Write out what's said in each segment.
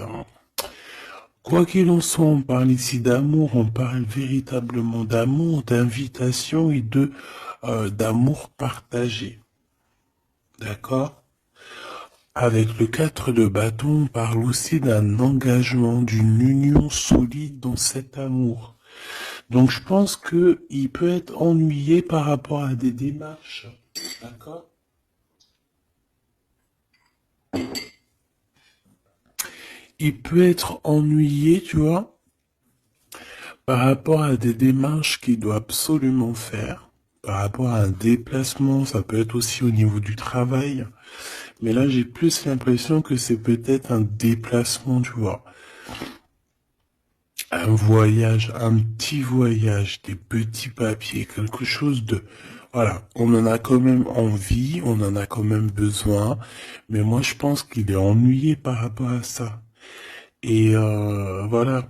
hein. Quoi qu'il en soit, on parle ici d'amour, on parle véritablement d'amour, d'invitation et d'amour partagé. D'accord? Avec le 4 de bâton, on parle aussi d'un engagement, d'une union solide dans cet amour. Donc je pense que il peut être ennuyé par rapport à des démarches. D'accord? Il peut être ennuyé, tu vois, par rapport à des démarches qu'il doit absolument faire. Par rapport à un déplacement, ça peut être aussi au niveau du travail. Mais là, j'ai plus l'impression que c'est peut-être un déplacement, tu vois. Un voyage, un petit voyage, des petits papiers, quelque chose de... Voilà, on en a quand même envie, on en a quand même besoin, mais moi je pense qu'il est ennuyé par rapport à ça. Et voilà,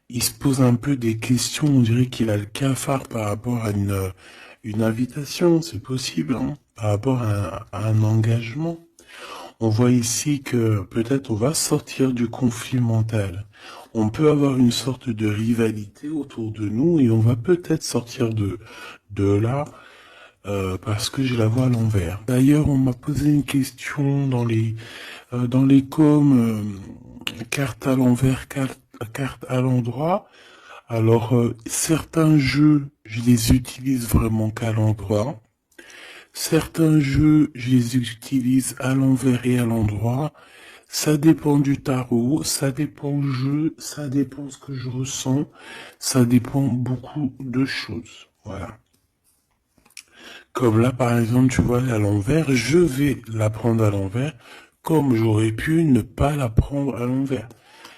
il se pose un peu des questions, on dirait qu'il a le cafard par rapport à une invitation, c'est possible, hein, par rapport à un engagement. On voit ici que peut-être on va sortir du conflit mental. On peut avoir une sorte de rivalité autour de nous et on va peut-être sortir de là parce que je la vois à l'envers. D'ailleurs, on m'a posé une question dans les coms, carte à l'envers, carte à l'endroit. Alors, certains jeux, je les utilise vraiment qu'à l'endroit. Certains jeux, je les utilise à l'envers et à l'endroit. Ça dépend du tarot, ça dépend du jeu, ça dépend ce que je ressens, ça dépend beaucoup de choses. Voilà. Comme là, par exemple, tu vois, à l'envers, je vais la prendre à l'envers, comme j'aurais pu ne pas la prendre à l'envers.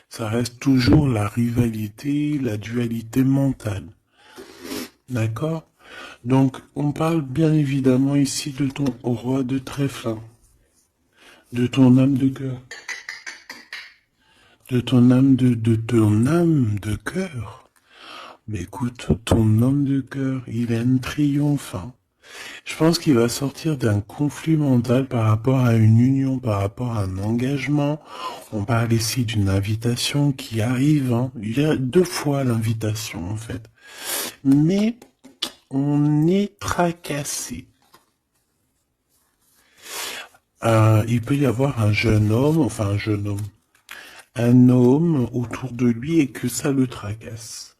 Ça reste toujours la rivalité, la dualité mentale. D'accord? Donc, on parle bien évidemment ici de ton roi de trèfle, hein, de ton âme de cœur, de ton âme de cœur. Mais écoute, ton homme de cœur, il a un triomphe, hein. Je pense qu'il va sortir d'un conflit mental par rapport à une union, par rapport à un engagement. On parle ici d'une invitation qui arrive, hein. Il y a deux fois l'invitation, en fait. Mais on est tracassé. Il peut y avoir un homme autour de lui et que ça le tracasse.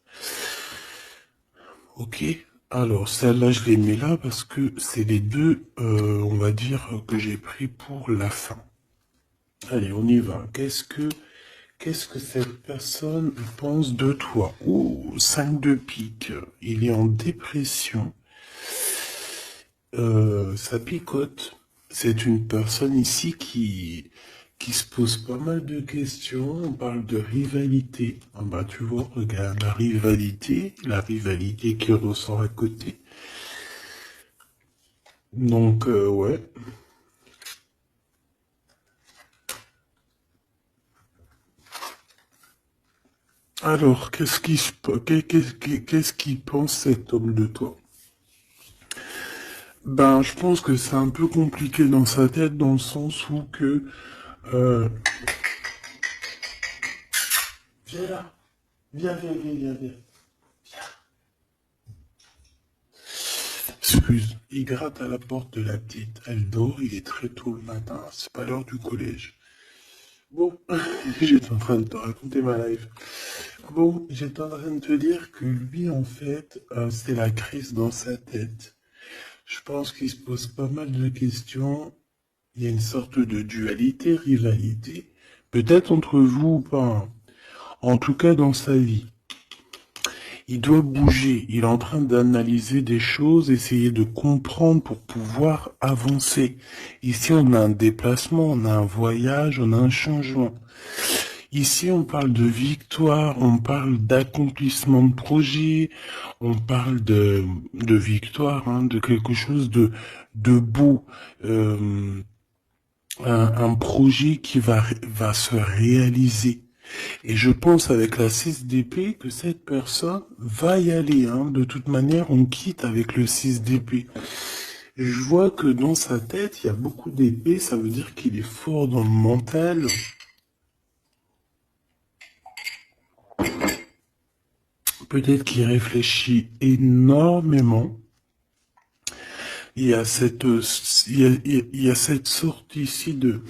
Ok, alors celle-là je l'ai mis là parce que c'est les deux, on va dire, que j'ai pris pour la fin. Allez, on y va. Qu'est-ce que cette personne pense de toi? Oh, 5 de pique. Il est en dépression. Ça picote. C'est une personne ici qui se pose pas mal de questions. On parle de rivalité. Ah bah tu vois, regarde la rivalité qui ressort à côté. Donc ouais. Alors, qu'est-ce qu'il pense cet homme de toi? Ben, je pense que c'est un peu compliqué dans sa tête, dans le sens où que... Euh... Viens là. Viens. Excuse, il gratte à la porte de la petite. Elle dort, il est très tôt le matin, c'est pas l'heure du collège. Bon, j'étais en train de te raconter ma life. Bon, j'étais en train de te dire que lui, en fait, c'est la crise dans sa tête. Je pense qu'il se pose pas mal de questions. Il y a une sorte de dualité, rivalité. Peut-être entre vous ou pas, hein. En tout cas, dans sa vie. Il doit bouger. Il est en train d'analyser des choses, essayer de comprendre pour pouvoir avancer. Ici, on a un déplacement, on a un voyage, on a un changement. Ici, on parle de victoire, on parle d'accomplissement de projet, on parle de victoire, hein, de quelque chose de beau, un projet qui va se réaliser. Et je pense avec la 6 d'épée que cette personne va y aller, hein. De toute manière, on quitte avec le 6 d'épée. Je vois que dans sa tête, il y a beaucoup d'épées, ça veut dire qu'il est fort dans le mental. Peut-être qu'il réfléchit énormément. Il y a cette, il y a cette sorte ici de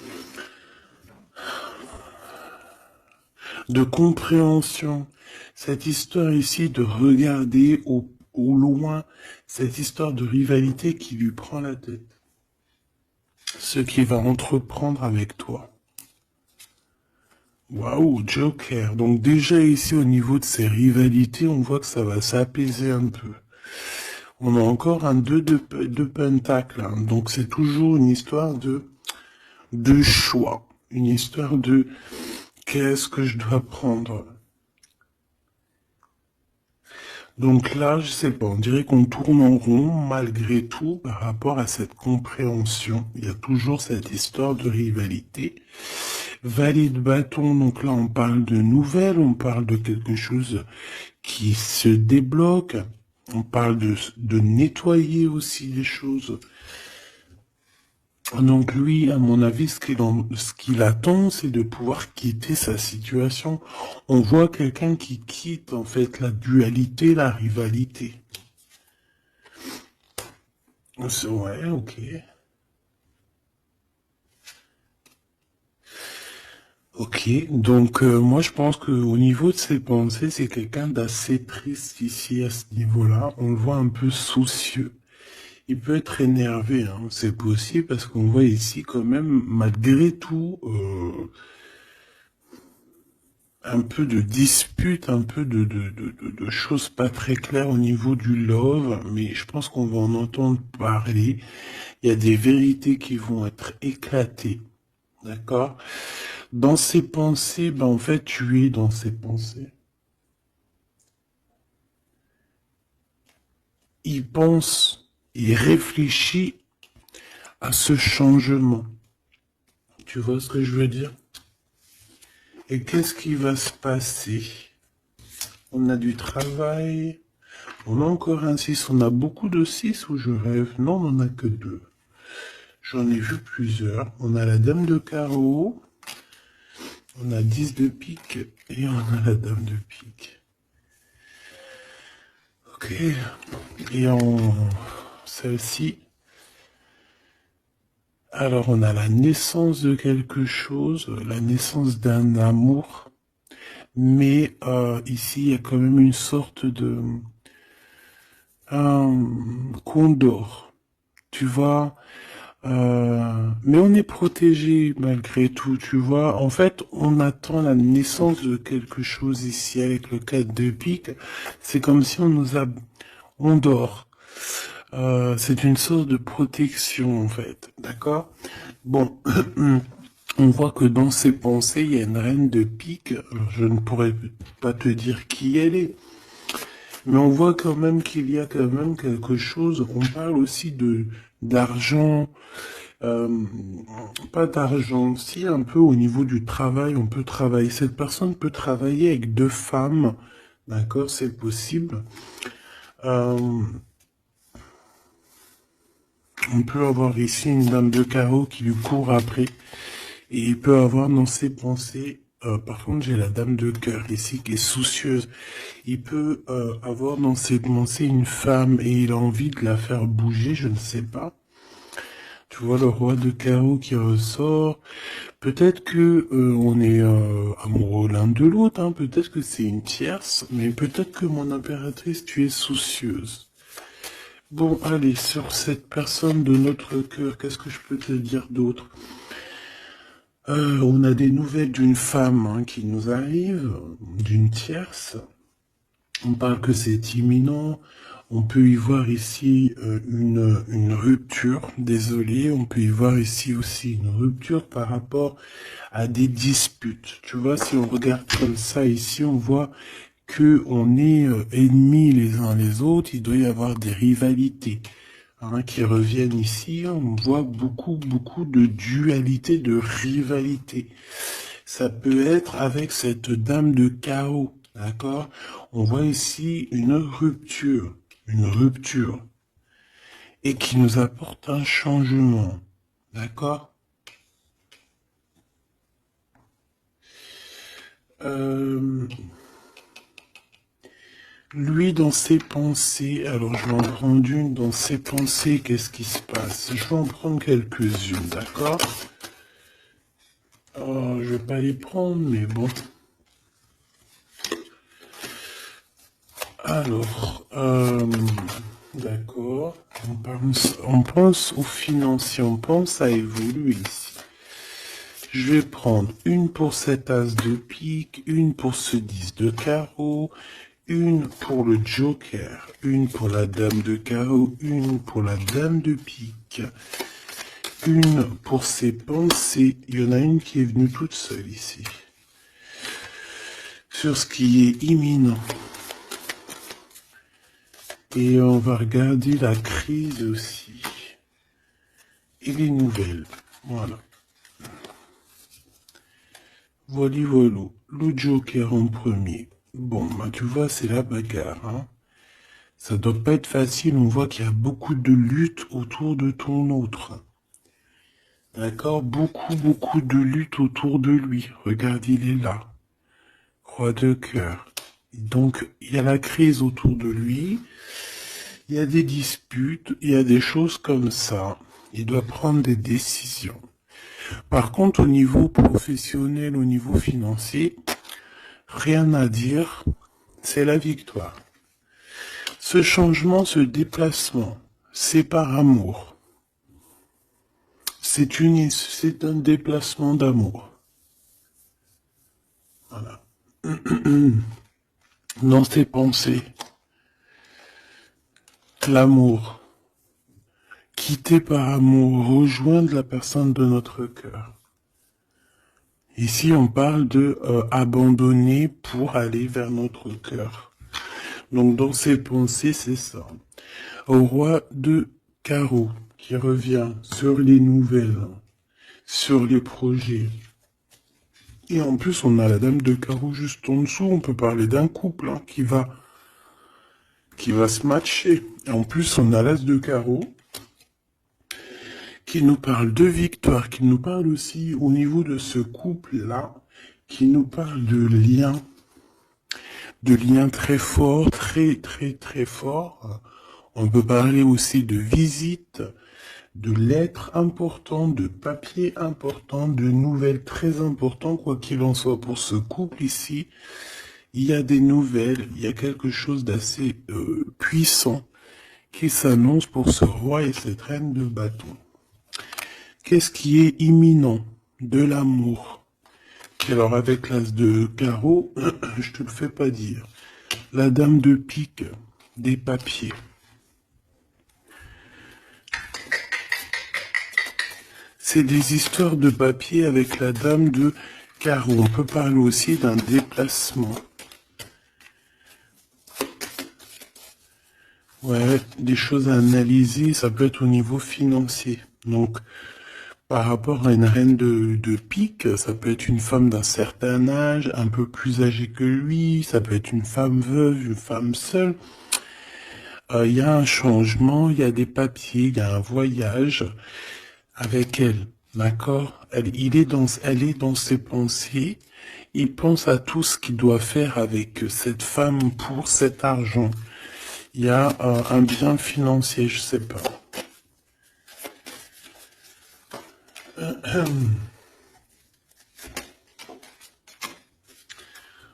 compréhension. Cette histoire ici de regarder au loin, cette histoire de rivalité qui lui prend la tête. Ce qu'il va entreprendre avec toi. Waouh, Joker. Donc déjà ici au niveau de ces rivalités, on voit que ça va s'apaiser un peu. On a encore un 2 de pentacle. Hein. Donc c'est toujours une histoire de choix. Une histoire de qu'est-ce que je dois prendre. Donc là, je sais pas, on dirait qu'on tourne en rond malgré tout par rapport à cette compréhension. Il y a toujours cette histoire de rivalité. Valet de bâton, donc là on parle de nouvelles, on parle de quelque chose qui se débloque, on parle de nettoyer aussi les choses. Donc lui, à mon avis, ce qu'il attend, c'est de pouvoir quitter sa situation. On voit quelqu'un qui quitte en fait la dualité, la rivalité. Ouais, ok. Ok, donc moi je pense que au niveau de ses pensées, c'est quelqu'un d'assez triste ici à ce niveau-là. On le voit un peu soucieux. Il peut être énervé, hein, c'est possible parce qu'on voit ici quand même, malgré tout, un peu de dispute, un peu de choses pas très claires au niveau du love, mais je pense qu'on va en entendre parler. Il y a des vérités qui vont être éclatées, d'accord? Dans ses pensées, ben en fait, tu es dans ses pensées. Il pense, il réfléchit à ce changement. Tu vois ce que je veux dire? Et qu'est-ce qui va se passer? On a du travail. On a encore un 6. On a beaucoup de 6 ou je rêve? Non, on n'en a que 2. J'en ai vu plusieurs. On a la dame de carreau. On a 10 de pique. Et on a la dame de pique. Ok. Et en celle-ci. Alors on a la naissance de quelque chose. La naissance d'un amour. Mais ici, il y a quand même une sorte de... un condor. Tu vois, mais on est protégé malgré tout, tu vois. En fait, on attend la naissance de quelque chose ici avec le 4 de pique. C'est comme si on dort. C'est une sorte de protection, en fait. D'accord? Bon, on voit que dans ses pensées, il y a une reine de pique. Alors, je ne pourrais pas te dire qui elle est. Mais on voit quand même qu'il y a quand même quelque chose. On parle aussi de d'argent, euh, pas d'argent, si un peu au niveau du travail, on peut travailler. Cette personne peut travailler avec deux femmes, d'accord, c'est possible. Euh, on peut avoir ici une dame de carreau qui lui court après, et il peut avoir dans ses pensées. Par contre, j'ai la dame de cœur ici qui est soucieuse. Il peut avoir dans ses pensées une femme et il a envie de la faire bouger, je ne sais pas. Tu vois le roi de carreau qui ressort. Peut-être que on est amoureux l'un de l'autre, hein. Peut-être que c'est une tierce, mais peut-être que mon impératrice, tu es soucieuse. Bon, allez, sur cette personne de notre cœur, qu'est-ce que je peux te dire d'autre? On a des nouvelles d'une femme hein, qui nous arrive, d'une tierce. On parle que c'est imminent. On peut y voir ici une rupture, désolé, on peut y voir ici aussi une rupture par rapport à des disputes. Tu vois, si on regarde comme ça ici, on voit que on est ennemis les uns les autres, il doit y avoir des rivalités hein, qui reviennent ici. On voit beaucoup de dualité, de rivalité. Ça peut être avec cette dame de chaos, d'accord? On voit ici une rupture, et qui nous apporte un changement, d'accord? Euh, Lui, dans ses pensées, alors je vais en prendre une, dans ses pensées, qu'est-ce qui se passe? Je vais en prendre quelques-unes, d'accord? Oh, je vais pas les prendre, mais bon. Alors, d'accord. On pense aux financiers, on pense à évoluer ici. Je vais prendre une pour cet as de pique, une pour ce 10 de carreau, une pour le joker, une pour la dame de carreau, une pour la dame de pique, une pour ses pensées. Il y en a une qui est venue toute seule ici. Sur ce qui est imminent. Et on va regarder la crise aussi. Et les nouvelles. Voilà. Voilà. Le joker en premier. Bon, bah tu vois, c'est la bagarre, hein. Ça doit pas être facile, on voit qu'il y a beaucoup de lutte autour de ton autre. D'accord? Beaucoup de lutte autour de lui. Regarde, il est là. Roi de cœur. Donc, il y a la crise autour de lui. Il y a des disputes, il y a des choses comme ça. Il doit prendre des décisions. Par contre, au niveau professionnel, au niveau financier, rien à dire. C'est la victoire. Ce changement, ce déplacement, c'est par amour. C'est un déplacement d'amour. Voilà. Dans tes pensées, l'amour. Quitter par amour, rejoindre la personne de notre cœur. Ici, on parle de abandonner pour aller vers notre cœur. Donc, dans ses pensées, c'est ça. Au roi de carreau, qui revient sur les nouvelles, sur les projets. Et en plus, on a la dame de carreau juste en dessous. On peut parler d'un couple hein, qui va se matcher. Et en plus, on a l'as de carreau qui nous parle de victoire, qui nous parle aussi au niveau de ce couple-là, qui nous parle de liens très forts, très forts. On peut parler aussi de visite, de lettres importantes, de papiers importants, de nouvelles très importantes, quoi qu'il en soit pour ce couple ici. Il y a des nouvelles, il y a quelque chose d'assez puissant qui s'annonce pour ce roi et cette reine de bâton. Qu'est-ce qui est imminent? De l'amour. Alors avec l'as de carreau, je te le fais pas dire. La dame de pique, des papiers. C'est des histoires de papier avec la dame de carreau. On peut parler aussi d'un déplacement. Ouais, des choses à analyser, ça peut être au niveau financier. Donc, par rapport à une reine de pique, ça peut être une femme d'un certain âge, un peu plus âgée que lui, ça peut être une femme veuve, une femme seule. Il y a un changement, il y a des papiers, il y a un voyage avec elle, d'accord? Elle est dans ses pensées, il pense à tout ce qu'il doit faire avec cette femme pour cet argent. Il y a un bien financier, je sais pas.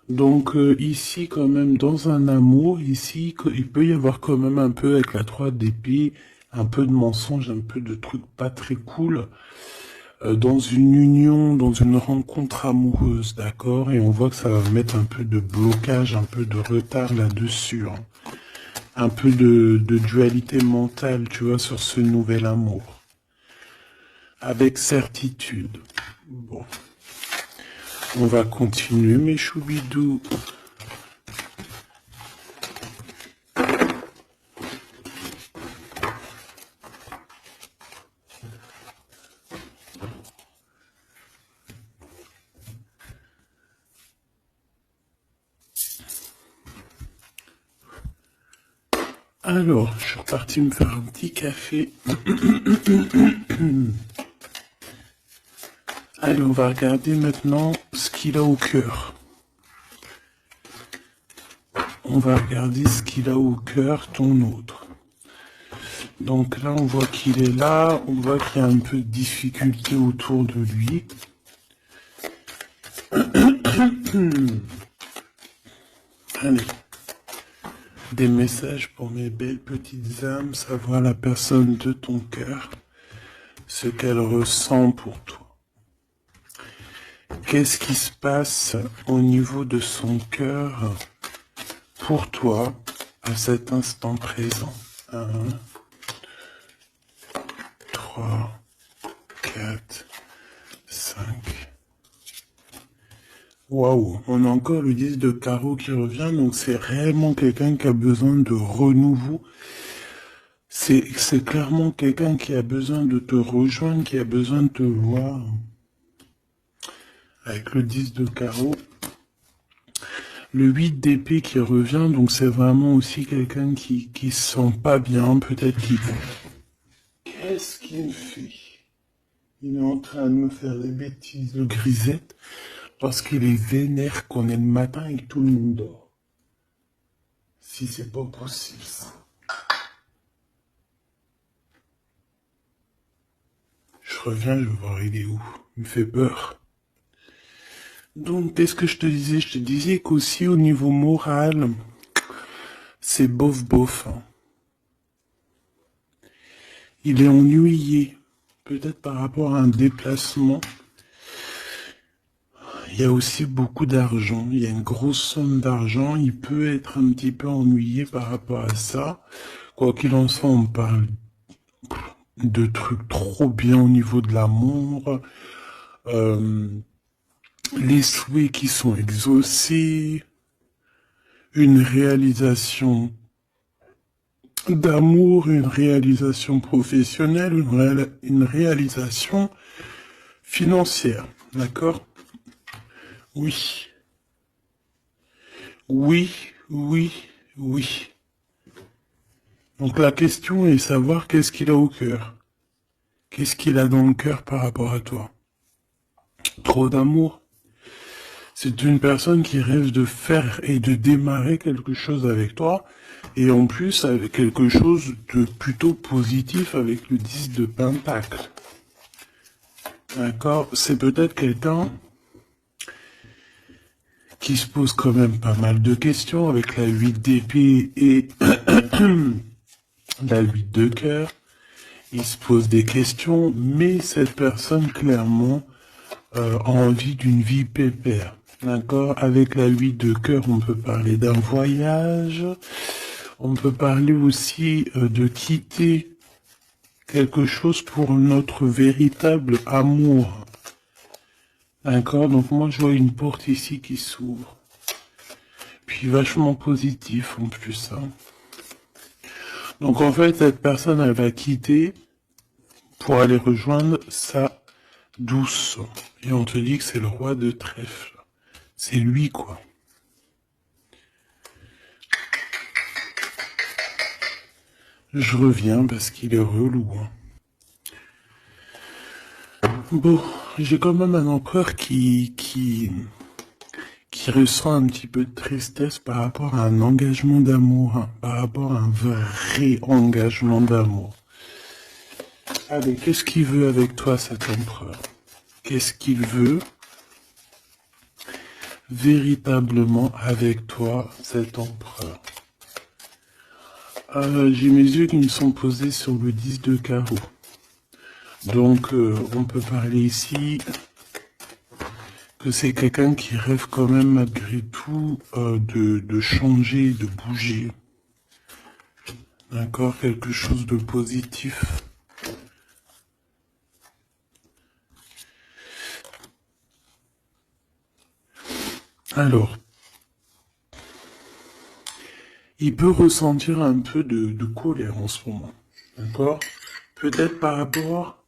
Donc ici quand même dans un amour, ici il peut y avoir quand même un peu avec la 3 d'épée, un peu de mensonge, un peu de trucs pas très cool, dans une union, dans une rencontre amoureuse, d'accord? Et on voit que ça va mettre un peu de blocage, un peu de retard là-dessus, hein. Un peu de dualité mentale, tu vois, sur ce nouvel amour. Avec certitude. Bon. On va continuer, mes choubidous. Alors, je suis reparti me faire un petit café. Allez, on va regarder maintenant ce qu'il a au cœur. On va regarder ce qu'il a au cœur, ton autre. Donc là, on voit qu'il est là, on voit qu'il y a un peu de difficulté autour de lui. Allez. Des messages pour mes belles petites âmes, savoir la personne de ton cœur, ce qu'elle ressent pour toi. Qu'est-ce qui se passe au niveau de son cœur pour toi à cet instant présent? 1, 3, 4, 5. Waouh, on a encore le 10 de carreau qui revient, donc c'est réellement quelqu'un qui a besoin de renouveau. C'est clairement quelqu'un qui a besoin de te rejoindre, qui a besoin de te voir. Avec le 10 de carreau. Le 8 d'épée qui revient, donc c'est vraiment aussi quelqu'un qui se sent pas bien, peut-être qu'il... Qu'est-ce qu'il me fait? Il est en train de me faire des bêtises, le grisette, parce qu'il est vénère qu'on est le matin et que tout le monde dort. Si c'est pas possible, ça. Je reviens, je vais voir il est où. Il me fait peur. Donc, qu'est-ce que je te disais? Je te disais qu'aussi au niveau moral, c'est bof. Hein. Il est ennuyé, peut-être par rapport à un déplacement. Il y a aussi beaucoup d'argent, il y a une grosse somme d'argent, il peut être un petit peu ennuyé par rapport à ça. Quoi qu'il en soit, on parle de trucs trop bien au niveau de l'amour, les souhaits qui sont exaucés, une réalisation d'amour, une réalisation professionnelle, une réalisation financière, d'accord? Oui, oui, oui, oui. Donc la question est savoir qu'est-ce qu'il a au cœur. Qu'est-ce qu'il a dans le cœur par rapport à toi? Trop d'amour? C'est une personne qui rêve de faire et de démarrer quelque chose avec toi, et en plus avec quelque chose de plutôt positif avec le 10 de Pentacle. D'accord? C'est peut-être quelqu'un qui se pose quand même pas mal de questions avec la 8 d'épée et la 8 de cœur. Il se pose des questions, mais cette personne clairement a envie d'une vie pépère. D'accord? Avec la 8 de cœur, on peut parler d'un voyage. On peut parler aussi de quitter quelque chose pour notre véritable amour. D'accord? Donc moi, je vois une porte ici qui s'ouvre. Puis vachement positif en plus. Hein. Donc en fait, cette personne, elle va quitter pour aller rejoindre sa douce. Et on te dit que c'est le roi de trèfle. C'est lui, quoi. Je reviens parce qu'il est relou. Hein. Bon, j'ai quand même un empereur qui ressent un petit peu de tristesse par rapport à un engagement d'amour, hein, par rapport à un vrai engagement d'amour. Allez, qu'est-ce qu'il veut avec toi, cet empereur? Qu'est-ce qu'il veut véritablement avec toi, cet empereur? J'ai mes yeux qui me sont posés sur le 10 de carreau. Donc, on peut parler ici que c'est quelqu'un qui rêve quand même malgré tout de changer, de bouger. D'accord? Quelque chose de positif. Alors, il peut ressentir un peu de colère en ce moment. D'accord? Peut-être par rapport...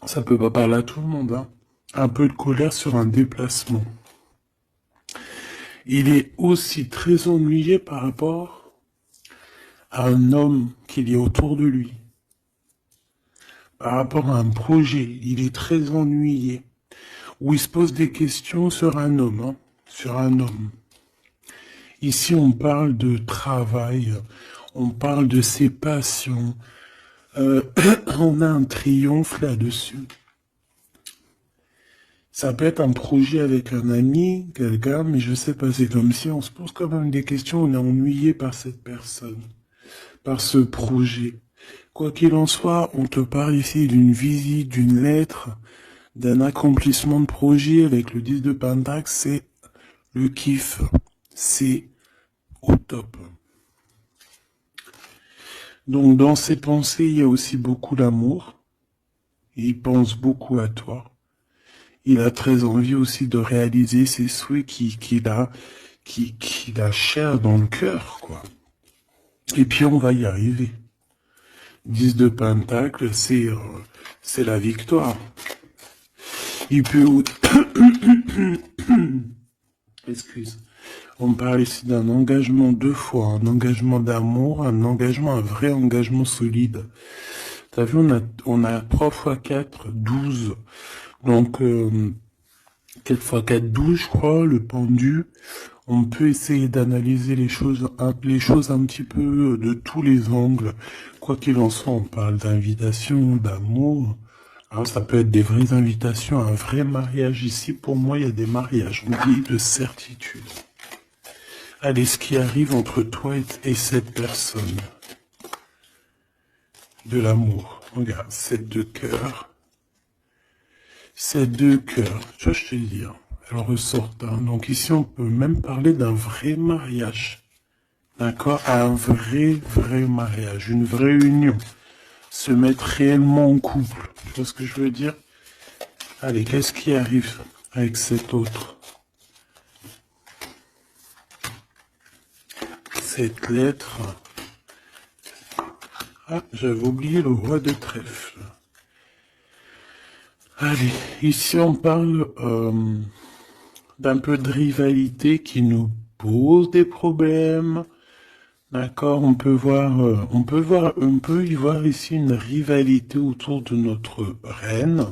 Ça peut pas parler à tout le monde, hein. Un peu de colère sur un déplacement. Il est aussi très ennuyé par rapport à un homme qu'il y a autour de lui. Par rapport à un projet, il est très ennuyé. Où il se pose des questions sur un homme, hein, sur un homme. Ici, on parle de travail, on parle de ses passions. On a un triomphe là-dessus. Ça peut être un projet avec un ami, quelqu'un, mais je sais pas, c'est comme si on se pose quand même des questions, on est ennuyé par cette personne, par ce projet. Quoi qu'il en soit, on te parle ici d'une visite, d'une lettre, d'un accomplissement de projet avec le 10 de Pentacle, c'est le kiff. C'est au top. Donc dans ses pensées, il y a aussi beaucoup d'amour. Il pense beaucoup à toi. Il a très envie aussi de réaliser ses souhaits qu'il a cher dans le cœur, quoi. Et puis on va y arriver. 10 de Pentacle, c'est la victoire. Il peut... Excuse. On parle ici d'un engagement deux fois, un engagement d'amour, un engagement, un vrai engagement solide. T'as vu, on a 3 x 4, 12. Donc, 4 x 4, 12, je crois, le pendu. On peut essayer d'analyser les choses un petit peu de tous les angles. Quoi qu'il en soit, on parle d'invitation, d'amour. Alors, ça peut être des vraies invitations, un vrai mariage. Ici, pour moi, il y a des mariages. On dit de certitude. Allez, ce qui arrive entre toi et cette personne. De l'amour. Regarde, 7 de cœur. 7 de cœur. Tu vois, je te dis, elle ressort. Donc ici, on peut même parler d'un vrai mariage. D'accord? Un vrai mariage. Une vraie union. Se mettre réellement en couple. Tu vois ce que je veux dire? Allez, qu'est-ce qui arrive avec cet autre? Cette lettre. Ah, j'avais oublié le roi de trèfle. Allez, ici on parle d'un peu de rivalité qui nous pose des problèmes. D'accord, on peut y voir ici une rivalité autour de notre reine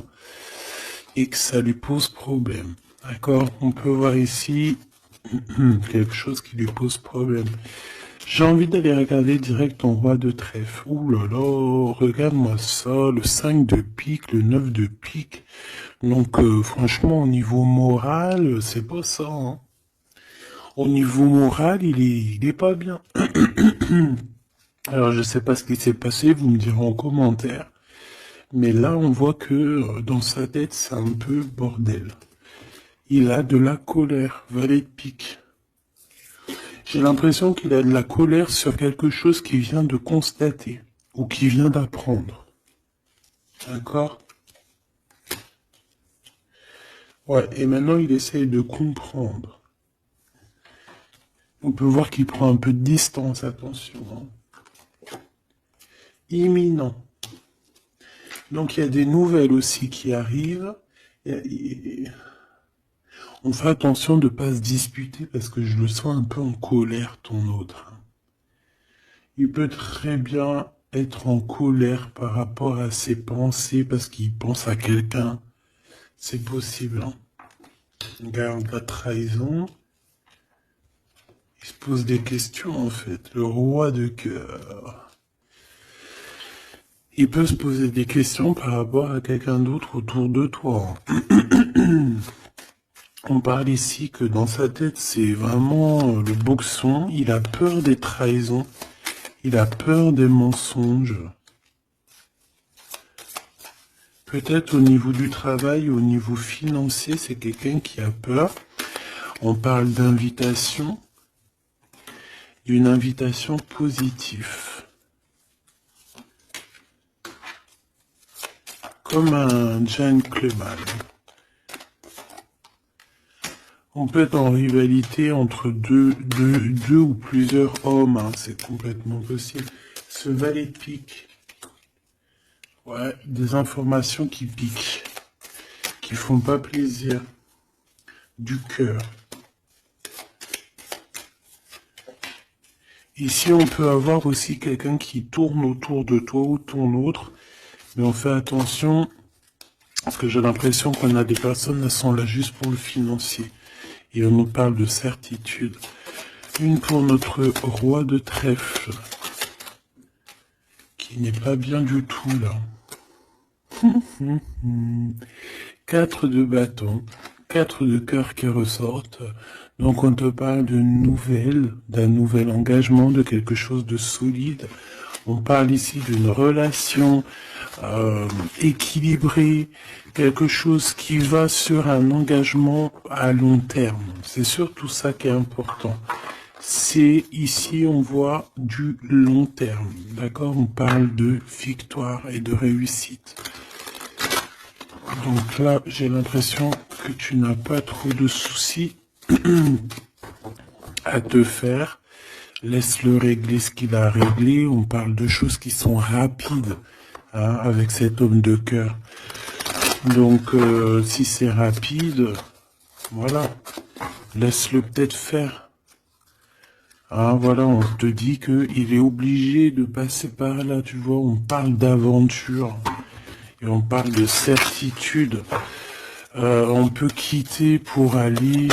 et que ça lui pose problème. D'accord, on peut voir ici quelque chose qui lui pose problème. J'ai envie d'aller regarder direct ton roi de trèfle. Ouh là là, regarde-moi ça, le 5 de pique, le 9 de pique. Donc franchement, au niveau moral, c'est pas ça. Hein. Au niveau moral, il est pas bien. Alors je sais pas ce qui s'est passé, vous me direz en commentaire. Mais là, on voit que dans sa tête, c'est un peu bordel. Il a de la colère, valet de pique. J'ai l'impression qu'il a de la colère sur quelque chose qu'il vient de constater ou qu'il vient d'apprendre. D'accord? Ouais, et maintenant il essaye de comprendre. On peut voir qu'il prend un peu de distance, attention. Hein. Imminent. Donc il y a des nouvelles aussi qui arrivent. On fait attention de ne pas se disputer parce que je le sens un peu en colère, ton autre. Il peut très bien être en colère par rapport à ses pensées parce qu'il pense à quelqu'un. C'est possible. Hein. Regarde la trahison. Il se pose des questions en fait. Le roi de cœur. Il peut se poser des questions par rapport à quelqu'un d'autre autour de toi. On parle ici que dans sa tête, c'est vraiment le boxon. Il a peur des trahisons. Il a peur des mensonges. Peut-être au niveau du travail, au niveau financier, c'est quelqu'un qui a peur. On parle d'invitation. D'une invitation positive. Comme un gentleman. On peut être en rivalité entre deux ou plusieurs hommes, hein, c'est complètement possible. Ce valet de pique. Ouais, des informations qui piquent, qui font pas plaisir. Du cœur. Ici, on peut avoir aussi quelqu'un qui tourne autour de toi ou ton autre, mais on fait attention, parce que j'ai l'impression qu'on a des personnes qui sont là juste pour le financier. Et on nous parle de certitude. Une pour notre roi de trèfle, qui n'est pas bien du tout, là. 4 de bâton, 4 de cœur qui ressortent. Donc on te parle de nouvelles, d'un nouvel engagement, de quelque chose de solide. On parle ici d'une relation équilibrée, quelque chose qui va sur un engagement à long terme. C'est surtout ça qui est important. C'est ici, on voit du long terme. D'accord? On parle de victoire et de réussite. Donc là, j'ai l'impression que tu n'as pas trop de soucis à te faire. Laisse-le régler ce qu'il a réglé. On parle de choses qui sont rapides, hein, avec cet homme de cœur. Donc, si c'est rapide, voilà, laisse-le peut-être faire. Ah, voilà, on te dit que il est obligé de passer par là, tu vois, on parle d'aventure, et on parle de certitude. On peut quitter pour aller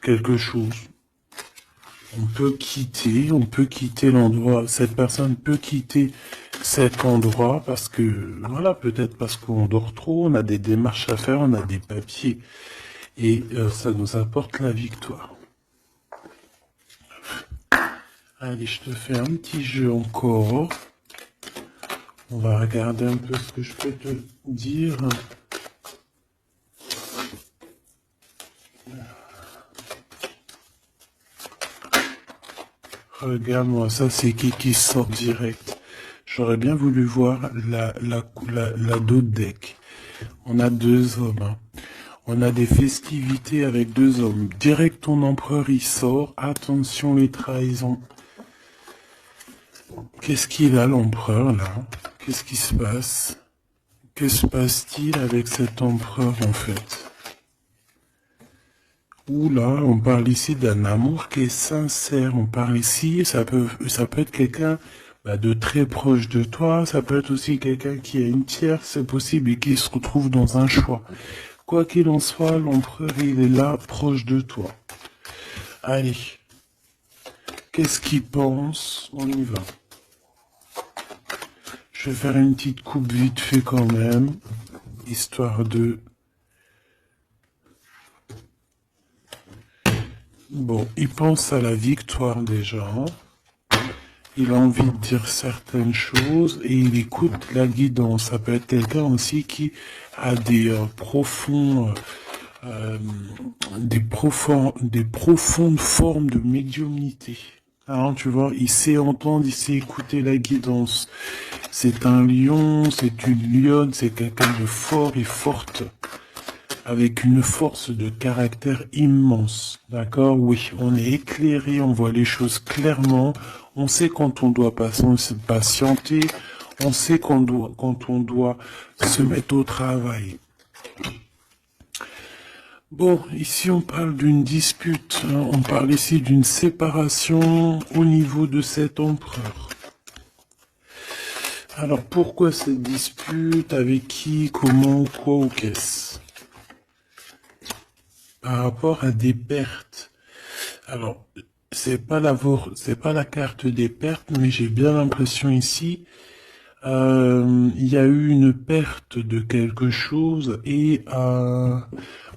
quelque chose. On peut quitter l'endroit, cette personne peut quitter cet endroit parce que, voilà, peut-être parce qu'on dort trop, on a des démarches à faire, on a des papiers, et ça nous apporte la victoire. Allez, je te fais un petit jeu encore. On va regarder un peu ce que je peux te dire. Regarde-moi, ça c'est qui sort direct. J'aurais bien voulu voir la dos deck. On a 2 hommes. Hein. On a des festivités avec 2 hommes. Direct ton empereur il sort. Attention les trahisons. Qu'est-ce qu'il a l'empereur là? Qu'est-ce qui se passe? Que se passe-t-il avec cet empereur en fait? Oula, on parle ici d'un amour qui est sincère. On parle ici, ça peut être quelqu'un de très proche de toi. Ça peut être aussi quelqu'un qui a une tierce, c'est possible, et qui se retrouve dans un choix. Quoi qu'il en soit, l'empereur, il est là, proche de toi. Allez. Qu'est-ce qu'il pense? On y va. Je vais faire une petite coupe vite fait quand même, histoire de... Bon, il pense à la victoire déjà. Il a envie de dire certaines choses et il écoute la guidance. Ça peut être quelqu'un aussi qui a des profondes formes de médiumnité. Hein, tu vois, il sait entendre, il sait écouter la guidance. C'est un lion, c'est une lionne, c'est quelqu'un de fort et forte, avec une force de caractère immense. D'accord? Oui, on est éclairé, on voit les choses clairement, on sait quand on doit patienter, on sait quand on doit se mettre au travail. Bon, ici on parle d'une dispute, hein, on parle ici d'une séparation au niveau de cet empereur. Alors pourquoi cette dispute? Avec qui? Comment? Quoi ou qu'est-ce? Par rapport à des pertes. Alors, c'est pas la carte des pertes, mais j'ai bien l'impression ici, il y a eu une perte de quelque chose et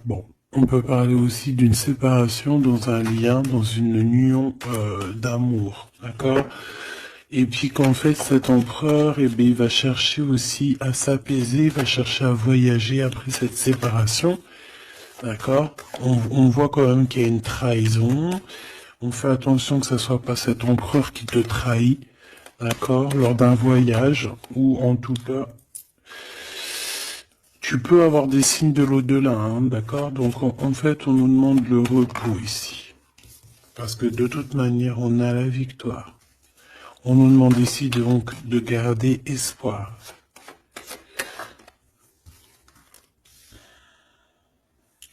bon, on peut parler aussi d'une séparation dans un lien, dans une union d'amour, d'accord? Et puis qu'en fait cet empereur, il va chercher aussi à s'apaiser, il va chercher à voyager après cette séparation. D'accord? On voit quand même qu'il y a une trahison. On fait attention que ce soit pas cet empereur qui te trahit. D'accord? Lors d'un voyage, ou en tout cas, tu peux avoir des signes de l'au-delà, hein, d'accord? Donc en fait, on nous demande le repos ici. Parce que de toute manière, on a la victoire. On nous demande ici donc de garder espoir.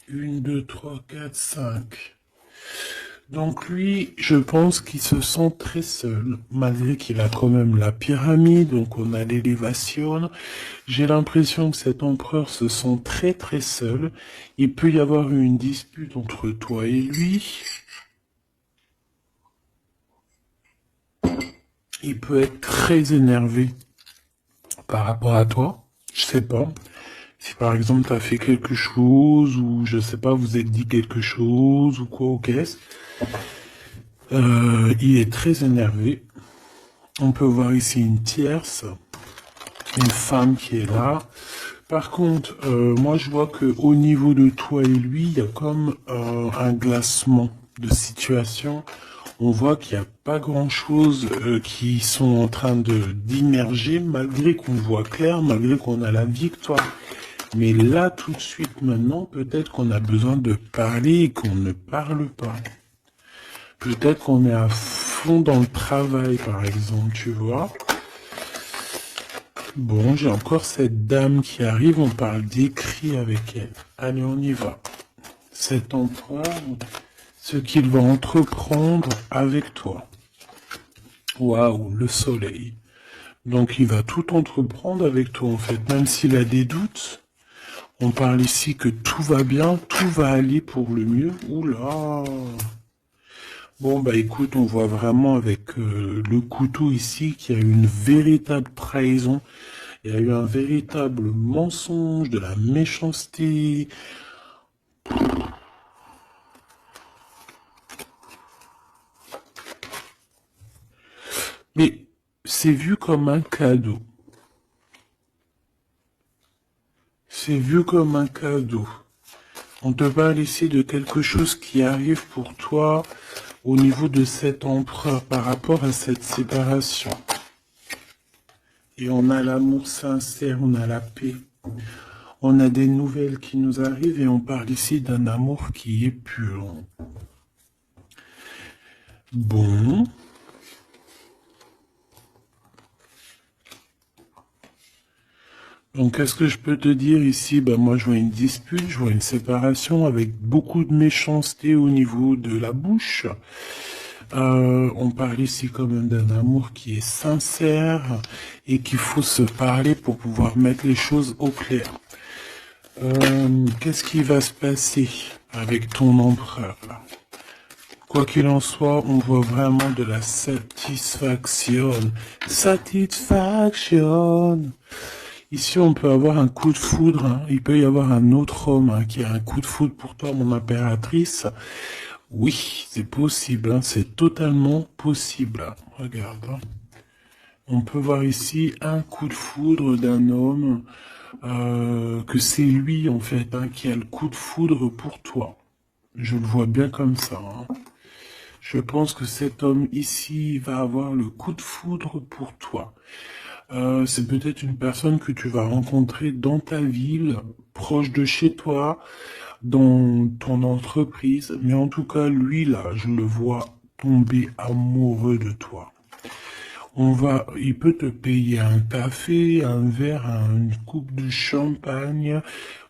Une, 2, 3, 4, 5. Donc lui, je pense qu'il se sent très seul, malgré qu'il a quand même la pyramide, donc on a l'élévation. J'ai l'impression que cet empereur se sent très seul. Il peut y avoir une dispute entre toi et lui. Il peut être très énervé par rapport à toi. Je sais pas. Si par exemple tu as fait quelque chose ou je sais pas, vous êtes dit quelque chose ou quoi ou qu'est-ce, il est très énervé. On peut voir ici une tierce, une femme qui est là. Par contre, moi je vois que au niveau de toi et lui, il y a comme un glacement de situation. On voit qu'il n'y a pas grand-chose qui sont en train de d'immerger, malgré qu'on voit clair, malgré qu'on a la victoire. Mais là, tout de suite, maintenant, peut-être qu'on a besoin de parler et qu'on ne parle pas. Peut-être qu'on est à fond dans le travail, par exemple, tu vois. Bon, j'ai encore cette dame qui arrive, on parle d'écrit avec elle. Allez, on y va. Cet empereur, ce qu'il va entreprendre avec toi. Waouh, le soleil. Donc il va tout entreprendre avec toi, en fait, même s'il a des doutes. On parle ici que tout va bien, tout va aller pour le mieux. Oula. Bon, bah écoute, on voit vraiment avec le couteau ici qu'il y a eu une véritable trahison. Il y a eu un véritable mensonge, de la méchanceté. Mais c'est vu comme un cadeau. C'est vu comme un cadeau. On te parle ici de quelque chose qui arrive pour toi au niveau de cet empereur par rapport à cette séparation. Et on a l'amour sincère, on a la paix. On a des nouvelles qui nous arrivent et on parle ici d'un amour qui est pur. Bon. Donc, qu'est-ce que je peux te dire ici? Ben, moi, je vois une dispute, je vois une séparation avec beaucoup de méchanceté au niveau de la bouche. On parle ici quand même d'un amour qui est sincère et qu'il faut se parler pour pouvoir mettre les choses au clair. Qu'est-ce qui va se passer avec ton empereur là? Quoi qu'il en soit, on voit vraiment de la satisfaction. Satisfaction. Ici, on peut avoir un coup de foudre. Hein. Il peut y avoir un autre homme hein, qui a un coup de foudre pour toi, mon impératrice. Oui, c'est possible. Hein. C'est totalement possible. Regarde. Hein. On peut voir ici un coup de foudre d'un homme, que c'est lui, en fait, hein, qui a le coup de foudre pour toi. Je le vois bien comme ça. Hein. Je pense que cet homme ici va avoir le coup de foudre pour toi. C'est peut-être une personne que tu vas rencontrer dans ta ville, proche de chez toi, dans ton entreprise. Mais en tout cas, lui, là, je le vois tomber amoureux de toi. Il peut te payer un café, un verre, une coupe de champagne.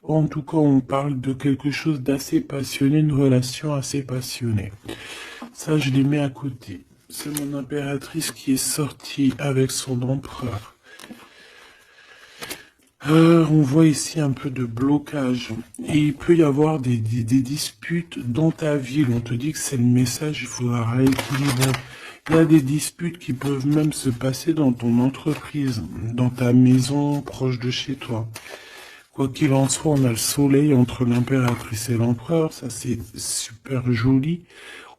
En tout cas, on parle de quelque chose d'assez passionné, une relation assez passionnée. Ça, je les mets à côté. C'est mon impératrice qui est sortie avec son empereur. On voit ici un peu de blocage. Et il peut y avoir des disputes dans ta ville. On te dit que c'est le message, il faudra rééquilibrer. Il y a des disputes qui peuvent même se passer dans ton entreprise, dans ta maison, proche de chez toi. Quoi qu'il en soit, on a le soleil entre l'impératrice et l'empereur. Ça, c'est super joli.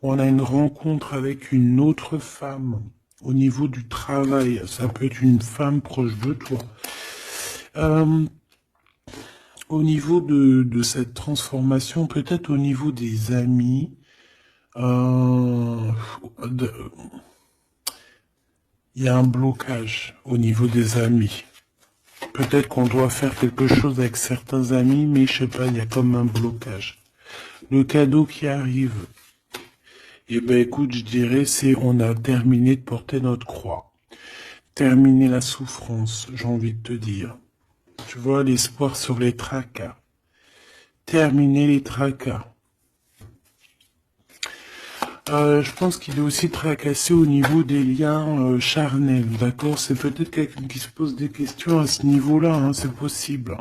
On a une rencontre avec une autre femme au niveau du travail. Ça peut être une femme proche de toi. Au niveau de cette transformation, peut-être au niveau des amis, il y a un blocage au niveau des amis. Peut-être qu'on doit faire quelque chose avec certains amis, mais je sais pas, il y a comme un blocage. Le cadeau qui arrive, eh ben écoute, je dirais, c'est on a terminé de porter notre croix. Terminer la souffrance, j'ai envie de te dire. Tu vois, l'espoir sur les tracas. Terminer les tracas. Je pense qu'il est aussi tracassé au niveau des liens charnels, d'accord? C'est peut-être quelqu'un qui se pose des questions à ce niveau-là, hein, c'est possible.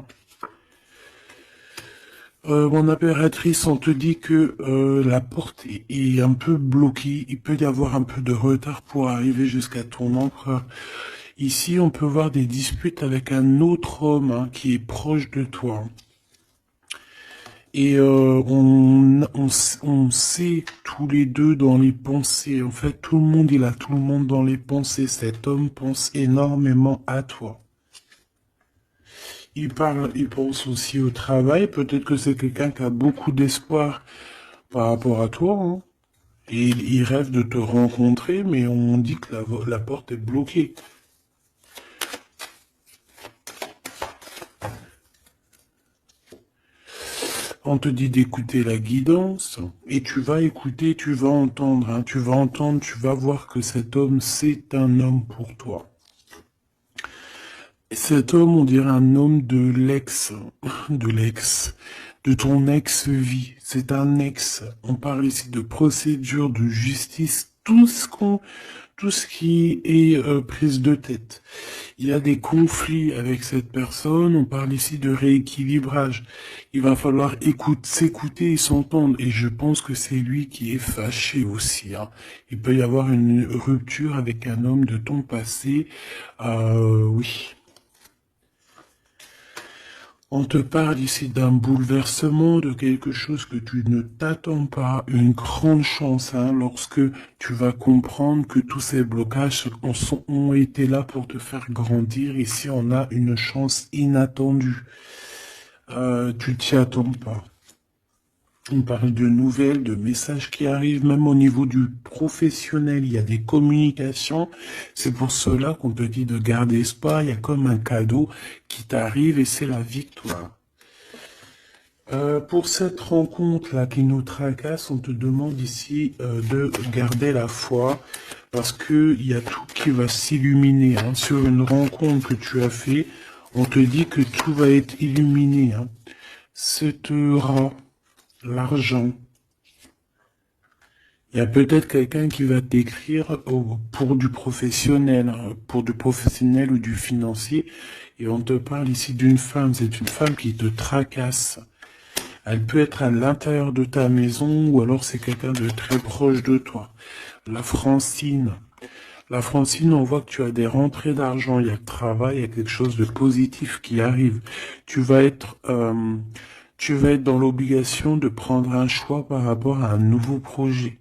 Mon impératrice, on te dit que la porte est un peu bloquée. Il peut y avoir un peu de retard pour arriver jusqu'à ton empereur. Ici, on peut voir des disputes avec un autre homme hein, qui est proche de toi. Et on sait tous les deux dans les pensées. En fait, tout le monde, il a tout le monde dans les pensées. Cet homme pense énormément à toi. Il pense aussi au travail. Peut-être que c'est quelqu'un qui a beaucoup d'espoir par rapport à toi. Hein. Et il rêve de te rencontrer, mais on dit que la porte est bloquée. On te dit d'écouter la guidance, et tu vas écouter, tu vas entendre, hein, tu vas entendre, tu vas voir que cet homme, c'est un homme pour toi. Et cet homme, on dirait un homme de ton ex-vie. C'est un ex. On parle ici de procédure, de justice, tout ce qui est prise de tête. Il y a des conflits avec cette personne, on parle ici de rééquilibrage. Il va falloir s'écouter et s'entendre. Et je pense que c'est lui qui est fâché aussi. Hein. Il peut y avoir une rupture avec un homme de ton passé. Oui. On te parle ici d'un bouleversement, de quelque chose que tu ne t'attends pas, une grande chance hein, lorsque tu vas comprendre que tous ces blocages ont été là pour te faire grandir. Ici, on a une chance inattendue. Tu t'y attends pas. On parle de nouvelles, de messages qui arrivent, même au niveau du professionnel, il y a des communications. C'est pour cela qu'on te dit de garder espoir, il y a comme un cadeau qui t'arrive et c'est la victoire. Pour cette rencontre-là qui nous tracasse, on te demande ici de garder la foi parce que il y a tout qui va s'illuminer. Hein. Sur une rencontre que tu as fait, on te dit que tout va être illuminé. Hein. Cette l'argent. Il y a peut-être quelqu'un qui va t'écrire pour du professionnel, hein, pour du professionnel ou du financier. Et on te parle ici d'une femme. C'est une femme qui te tracasse. Elle peut être à l'intérieur de ta maison ou alors c'est quelqu'un de très proche de toi. La Francine. La Francine, on voit que tu as des rentrées d'argent, il y a le travail, il y a quelque chose de positif qui arrive. Tu vas être dans l'obligation de prendre un choix par rapport à un nouveau projet.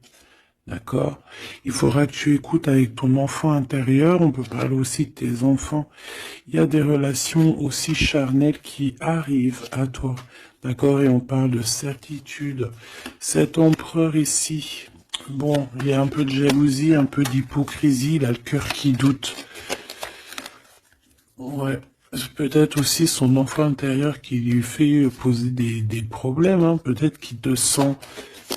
D'accord? Il faudra que tu écoutes avec ton enfant intérieur. On peut parler aussi de tes enfants. Il y a des relations aussi charnelles qui arrivent à toi. D'accord? Et on parle de certitude. Cet empereur ici, bon, il y a un peu de jalousie, un peu d'hypocrisie. Il a le cœur qui doute. Ouais. Peut-être aussi son enfant intérieur qui lui fait poser des problèmes. Hein. Peut-être qu'il te sent.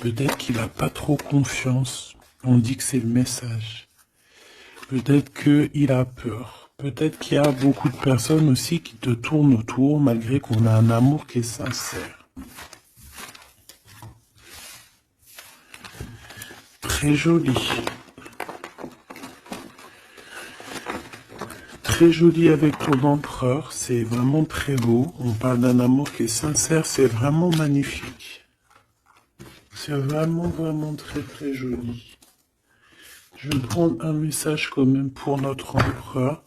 Peut-être qu'il n'a pas trop confiance. On dit que c'est le message. Peut-être qu'il a peur. Peut-être qu'il y a beaucoup de personnes aussi qui te tournent autour malgré qu'on a un amour qui est sincère. Très joli. Très joli avec ton empereur. C'est vraiment très beau. On parle d'un amour qui est sincère. C'est vraiment magnifique. C'est vraiment, vraiment très, très joli. Je vais prendre un message quand même pour notre empereur.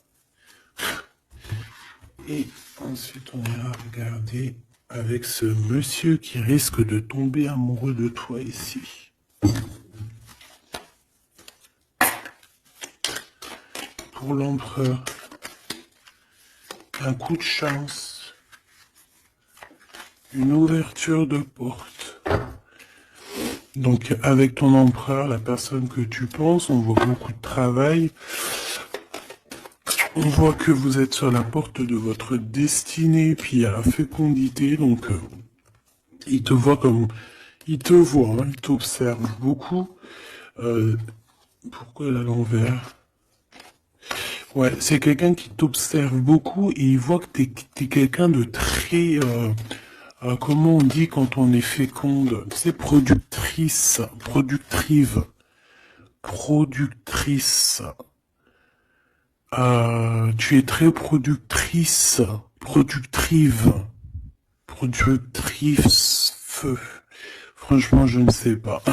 Et ensuite, on ira regarder avec ce monsieur qui risque de tomber amoureux de toi ici. Pour l'empereur, un coup de chance, une ouverture de porte. Donc, avec ton empereur, la personne que tu penses, on voit beaucoup de travail. On voit que vous êtes sur la porte de votre destinée, puis il y a la fécondité, donc il te voit comme... Il te voit, hein, il t'observe beaucoup. Pourquoi elle est à l'envers? Ouais, c'est quelqu'un qui t'observe beaucoup et il voit que t'es quelqu'un de très... comment on dit quand on est féconde? C'est productrice, productive, productrice. Tu es très productrice, productive, productrice feu. Franchement, je ne sais pas.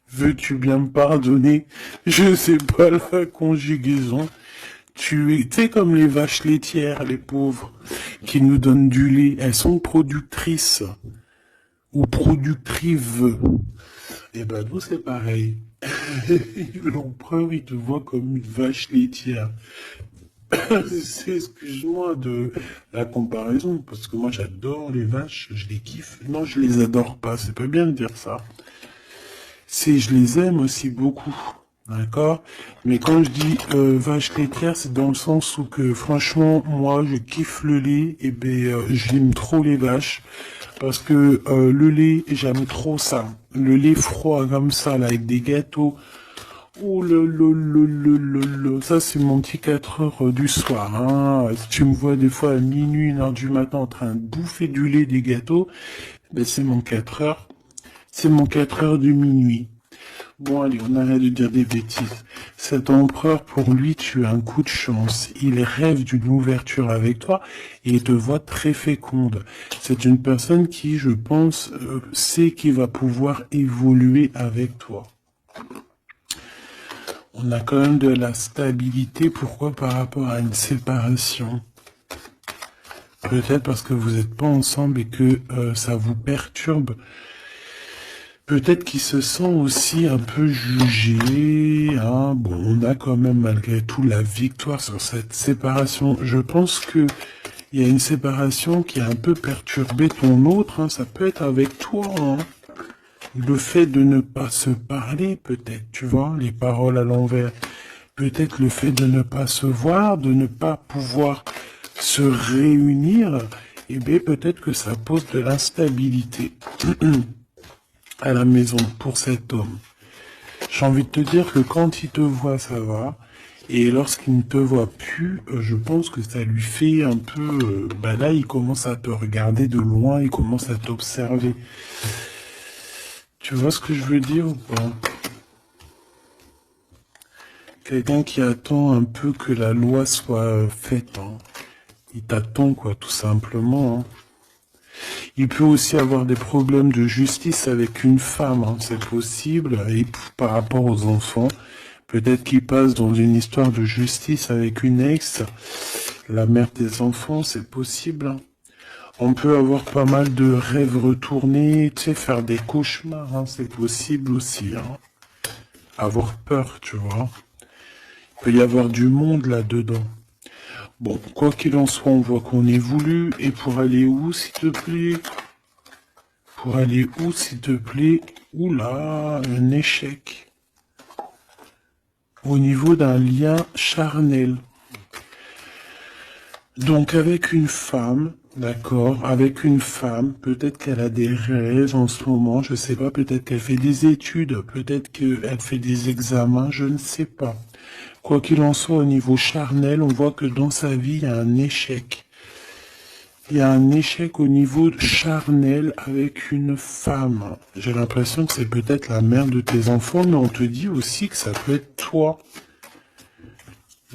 Veux-tu bien me pardonner? Je sais pas la conjugaison. Tu sais comme les vaches laitières, les pauvres, qui nous donnent du lait. Elles sont productrices ou productrives. Et ben nous c'est pareil. L'empereur il te voit comme une vache laitière. Excuse-moi de la comparaison, parce que moi j'adore les vaches, je les kiffe. Non, je les adore pas, c'est pas bien de dire ça. C'est, je les aime aussi beaucoup, d'accord? Mais quand je dis vache laitière, c'est dans le sens où que franchement, moi je kiffe le lait, et j'aime trop les vaches, parce que le lait, j'aime trop ça. Le lait froid comme ça, là, avec des gâteaux. Oh ça c'est mon petit 4 heures du soir. Hein. Si tu me vois des fois à minuit, 1 heure du matin en train de bouffer du lait, des gâteaux, ben c'est mon 4 heures. C'est mon 4 heures du minuit. Bon allez, on arrête de dire des bêtises. Cet empereur, pour lui, tu as un coup de chance. Il rêve d'une ouverture avec toi et il te voit très féconde. C'est une personne qui, je pense, sait qu'il va pouvoir évoluer avec toi. On a quand même de la stabilité. Pourquoi par rapport à une séparation? Peut-être parce que vous n'êtes pas ensemble et que ça vous perturbe. Peut-être qu'il se sent aussi un peu jugé. Hein. Bon, on a quand même malgré tout la victoire sur cette séparation. Je pense que il y a une séparation qui a un peu perturbé ton autre. Hein. Ça peut être avec toi. Hein. Le fait de ne pas se parler, peut-être, tu vois, les paroles à l'envers. Peut-être le fait de ne pas se voir, de ne pas pouvoir se réunir, eh bien, peut-être que ça pose de l'instabilité à la maison pour cet homme. J'ai envie de te dire que quand il te voit, ça va. Et lorsqu'il ne te voit plus, je pense que ça lui fait un peu... là, il commence à te regarder de loin, il commence à t'observer. Tu vois ce que je veux dire ou pas? Quelqu'un qui attend un peu que la loi soit faite. Hein. Il t'attend, quoi, tout simplement. Hein. Il peut aussi avoir des problèmes de justice avec une femme, hein, c'est possible. Et par rapport aux enfants, peut-être qu'il passe dans une histoire de justice avec une ex, la mère des enfants, c'est possible. Hein. On peut avoir pas mal de rêves retournés, tu sais, faire des cauchemars, hein, c'est possible aussi. Hein. Avoir peur, tu vois. Il peut y avoir du monde là-dedans. Bon, quoi qu'il en soit, on voit qu'on évolue. Et pour aller où, s'il te plaît? Pour aller où, s'il te plaît? Oula, un échec. Au niveau d'un lien charnel. Donc avec une femme, d'accord, avec une femme, peut-être qu'elle a des rêves en ce moment, je sais pas, peut-être qu'elle fait des études, peut-être qu'elle fait des examens, je ne sais pas. Quoi qu'il en soit, au niveau charnel, on voit que dans sa vie, il y a un échec. Il y a un échec au niveau charnel avec une femme. J'ai l'impression que c'est peut-être la mère de tes enfants, mais on te dit aussi que ça peut être toi.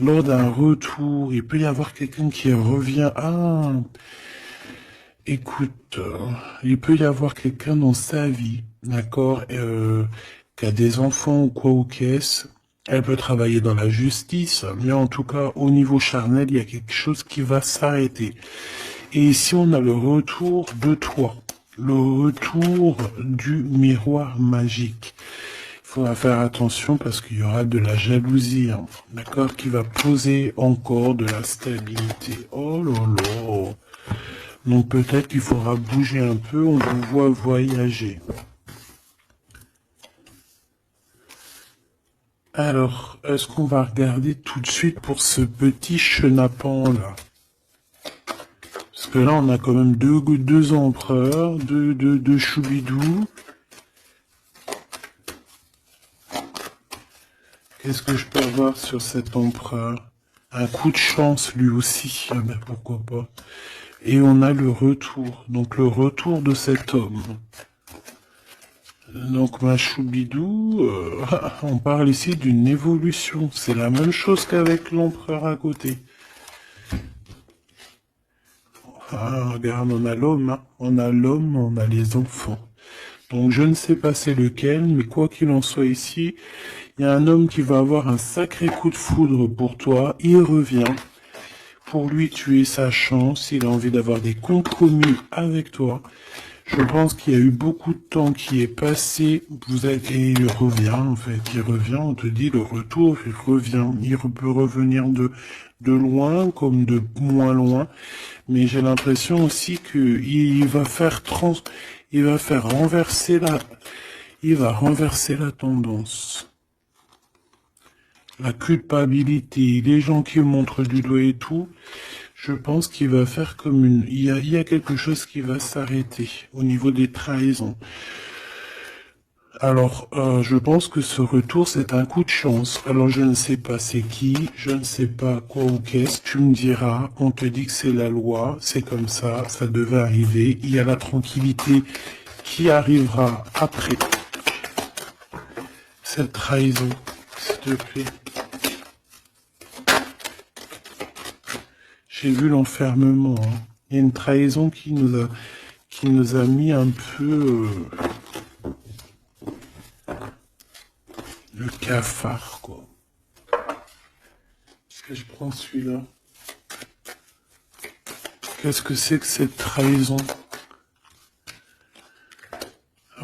Lors d'un retour, il peut y avoir quelqu'un qui revient. Ah, écoute, il peut y avoir quelqu'un dans sa vie, d'accord, qui a des enfants ou quoi ou qu'est-ce. Elle peut travailler dans la justice, mais en tout cas, au niveau charnel, il y a quelque chose qui va s'arrêter. Et ici, on a le retour de toi, le retour du miroir magique. Il faudra faire attention parce qu'il y aura de la jalousie, hein, d'accord, qui va poser encore de la stabilité. Oh là là. Donc peut-être qu'il faudra bouger un peu, on vous voit voyager. Alors, est-ce qu'on va regarder tout de suite pour ce petit chenapan là? Parce que là, on a quand même deux empereurs, deux choubidous. Qu'est-ce que je peux avoir sur cet empereur? Un coup de chance lui aussi, ah ben pourquoi pas. Et on a le retour, donc le retour de cet homme. Donc, ma choubidou, on parle ici d'une évolution. C'est la même chose qu'avec l'empereur à côté. Ah, regarde, on a l'homme, hein. On a l'homme, on a les enfants. Donc, je ne sais pas c'est lequel, mais quoi qu'il en soit ici, il y a un homme qui va avoir un sacré coup de foudre pour toi. Il revient. Pour lui, tu es sa chance. Il a envie d'avoir des compromis avec toi. Je pense qu'il y a eu beaucoup de temps qui est passé. Et il revient, en fait. Il revient, on te dit le retour, il revient. Il peut revenir de loin comme de moins loin. Mais j'ai l'impression aussi qu'il va faire il va faire il va renverser la tendance. La culpabilité, les gens qui montrent du doigt et tout, je pense qu'il va faire comme il y a quelque chose qui va s'arrêter au niveau des trahisons. Alors, je pense que ce retour, c'est un coup de chance. Alors, je ne sais pas c'est qui, je ne sais pas quoi ou qu'est-ce, tu me diras, on te dit que c'est la loi, c'est comme ça devait arriver, il y a la tranquillité qui arrivera après cette trahison, s'il te plaît. J'ai vu l'enfermement, hein. Il y a une trahison qui nous a mis un peu le cafard, quoi. Est-ce que je prends celui-là? Qu'est-ce que c'est que cette trahison?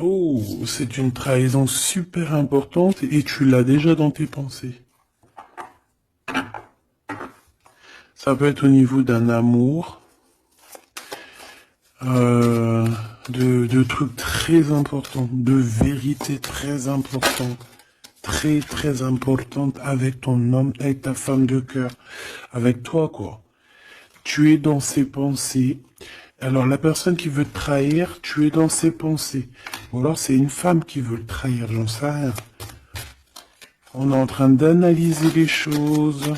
Oh, c'est une trahison super importante et tu l'as déjà dans tes pensées. Ça peut être au niveau d'un amour, de trucs très importants, de vérités très importantes, très importantes avec ton homme, avec ta femme de cœur, avec toi, quoi. Tu es dans ses pensées. Alors, la personne qui veut te trahir, tu es dans ses pensées. Ou alors, c'est une femme qui veut le trahir, j'en sais rien. On est en train d'analyser les choses.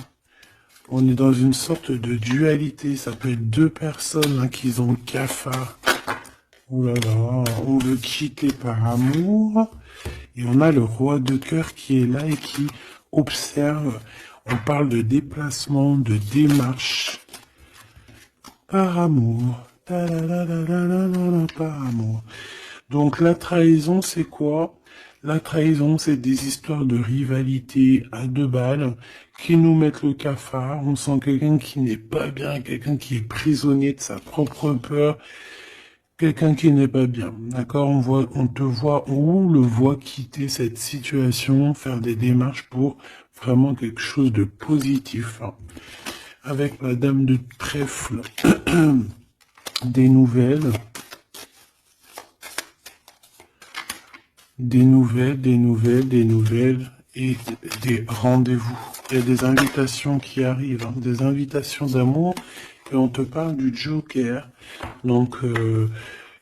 On est dans une sorte de dualité. Ça peut être deux personnes hein, qui ont le cafard. Ouh là là, on veut quitter par amour. Et on a le roi de cœur qui est là et qui observe. On parle de déplacement, de démarche. Par amour. Par amour. Donc la trahison, c'est quoi? La trahison, c'est des histoires de rivalité à deux balles qui nous mettent le cafard. On sent quelqu'un qui n'est pas bien, quelqu'un qui est prisonnier de sa propre peur, quelqu'un qui n'est pas bien. D'accord? On te voit, on le voit quitter cette situation, faire des démarches pour vraiment quelque chose de positif. Avec la dame de trèfle, des nouvelles. Des nouvelles et des rendez-vous. Il y a des invitations qui arrivent, hein, des invitations d'amour et on te parle du Joker, donc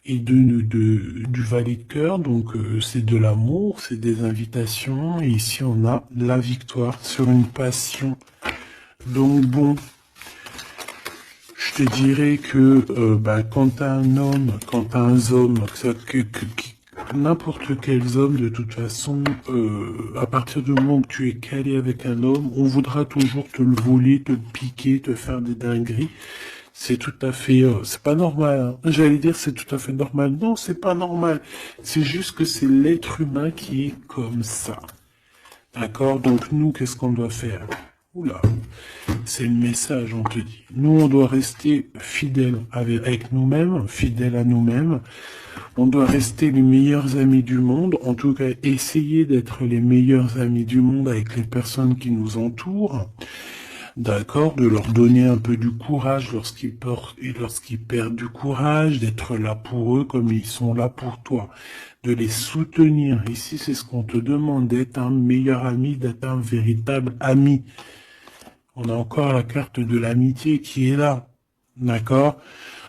et du valet de cœur, donc c'est de l'amour, c'est des invitations et ici on a la victoire sur une passion. Donc bon, je te dirais que quand t'as un homme, quand t'as un homme, n'importe quel homme, de toute façon, à partir du moment où tu es calé avec un homme, on voudra toujours te le voler, te le piquer, te faire des dingueries. C'est tout à fait, c'est pas normal, hein. J'allais dire c'est tout à fait normal. Non, c'est pas normal. C'est juste que c'est l'être humain qui est comme ça. D'accord? Donc nous, qu'est-ce qu'on doit faire? Oula, c'est le message, on te dit. Nous, on doit rester fidèles avec nous-mêmes, fidèles à nous-mêmes. On doit rester les meilleurs amis du monde, en tout cas essayer d'être les meilleurs amis du monde avec les personnes qui nous entourent. D'accord, de leur donner un peu du courage lorsqu'ils perdent du courage, d'être là pour eux comme ils sont là pour toi, de les soutenir. Ici, c'est ce qu'on te demande, d'être un meilleur ami, d'être un véritable ami. On a encore la carte de l'amitié qui est là. D'accord?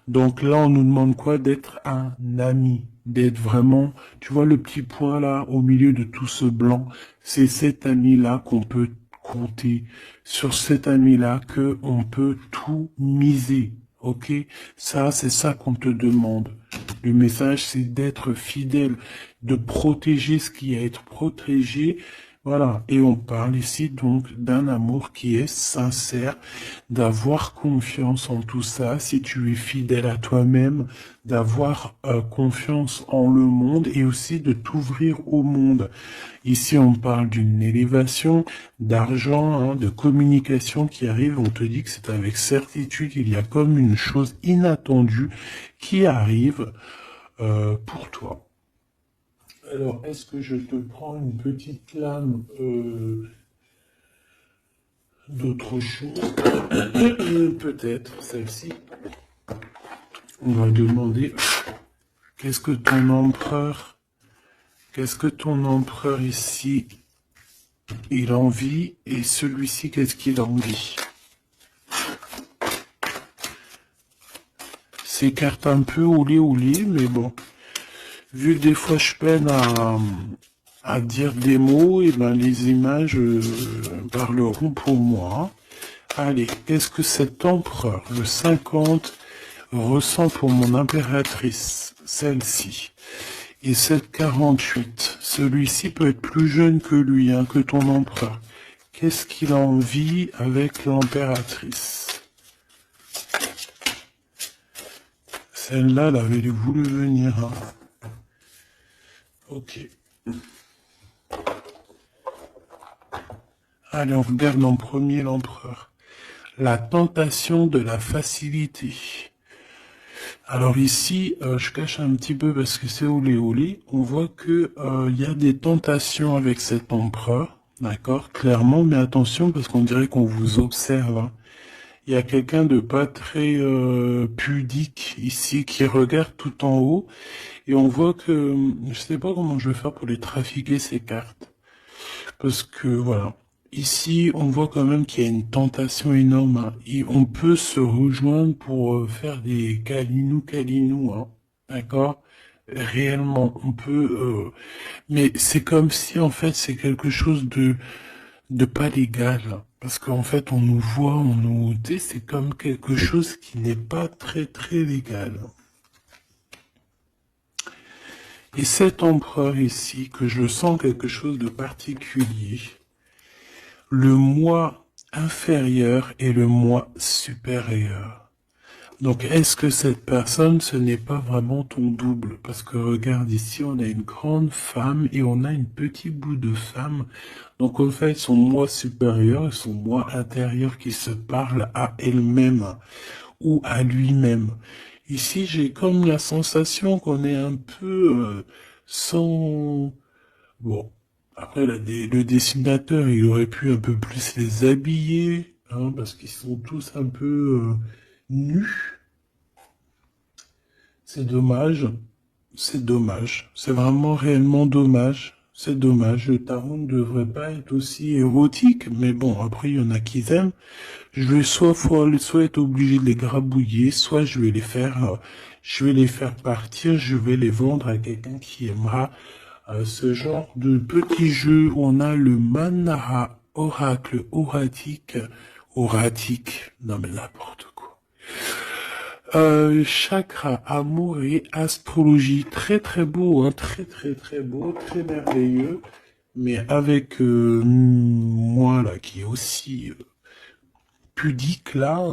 Donc là, on nous demande quoi? D'être un ami. D'être vraiment, tu vois le petit point là, au milieu de tout ce blanc. C'est cet ami-là qu'on peut compter. Sur cet ami-là que on peut tout miser. Ok? Ça, c'est ça qu'on te demande. Le message, c'est d'être fidèle, de protéger ce qui est à être protégé. Voilà. Et on parle ici donc d'un amour qui est sincère, d'avoir confiance en tout ça, si tu es fidèle à toi-même, d'avoir confiance en le monde et aussi de t'ouvrir au monde. Ici, on parle d'une élévation, d'argent, hein, de communication qui arrive. On te dit que c'est avec certitude, il y a comme une chose inattendue qui arrive pour toi. Alors, est-ce que je te prends une petite lame d'autre chose? Peut-être celle-ci. On va demander qu'est-ce que ton empereur ici il envie et celui-ci qu'est-ce qu'il envie? Ces cartes un peu oulé, mais bon. Vu que des fois je peine à dire des mots, et ben les images parleront pour moi. Allez, qu'est-ce que cet empereur, le 50, ressent pour mon impératrice, celle-ci? Et cette 48, celui-ci peut être plus jeune que lui, hein, que ton empereur. Qu'est-ce qu'il en vit avec l'impératrice? Celle-là, elle avait voulu venir. Hein. Ok. Allez, on regarde en premier l'empereur. La tentation de la facilité. Alors ici, je cache un petit peu parce que c'est olé. On voit que il y a des tentations avec cet empereur, d'accord, clairement, mais attention parce qu'on dirait qu'on vous observe. Hein. Il y a quelqu'un de pas très pudique ici qui regarde tout en haut et on voit que je sais pas comment je vais faire pour les trafiquer ces cartes parce que voilà. Ici, on voit quand même qu'il y a une tentation énorme. Hein. Et on peut se rejoindre pour faire des câlinous, hein. D'accord? Réellement, on peut... Mais c'est comme si, en fait, c'est quelque chose de pas légal. Parce qu'en fait, on nous voit, on nous... Tu sais, c'est comme quelque chose qui n'est pas très, très légal. Et cet empereur ici, que je sens quelque chose de particulier... Le moi inférieur et le moi supérieur. Donc, est-ce que cette personne, ce n'est pas vraiment ton double? Parce que regarde ici, on a une grande femme et on a une petite bout de femme. Donc, en fait, son moi supérieur et son moi intérieur qui se parlent à elle-même ou à lui-même. Ici, j'ai comme la sensation qu'on est un peu sans... Bon, après, le dessinateur, il aurait pu un peu plus les habiller, hein, parce qu'ils sont tous un peu nus. C'est dommage. C'est dommage. C'est vraiment réellement dommage. C'est dommage. Le tarot ne devrait pas être aussi érotique, mais bon, après, il y en a qui aiment. Je vais soit être obligé de les grabouiller, soit je vais les faire partir, je vais les vendre à quelqu'un qui aimera ce genre de petit jeu où on a le Manara oracle oratique, non mais n'importe quoi. Chakra, amour et astrologie, très très beau, hein, très très très beau, très merveilleux, mais avec moi là qui est aussi pudique là.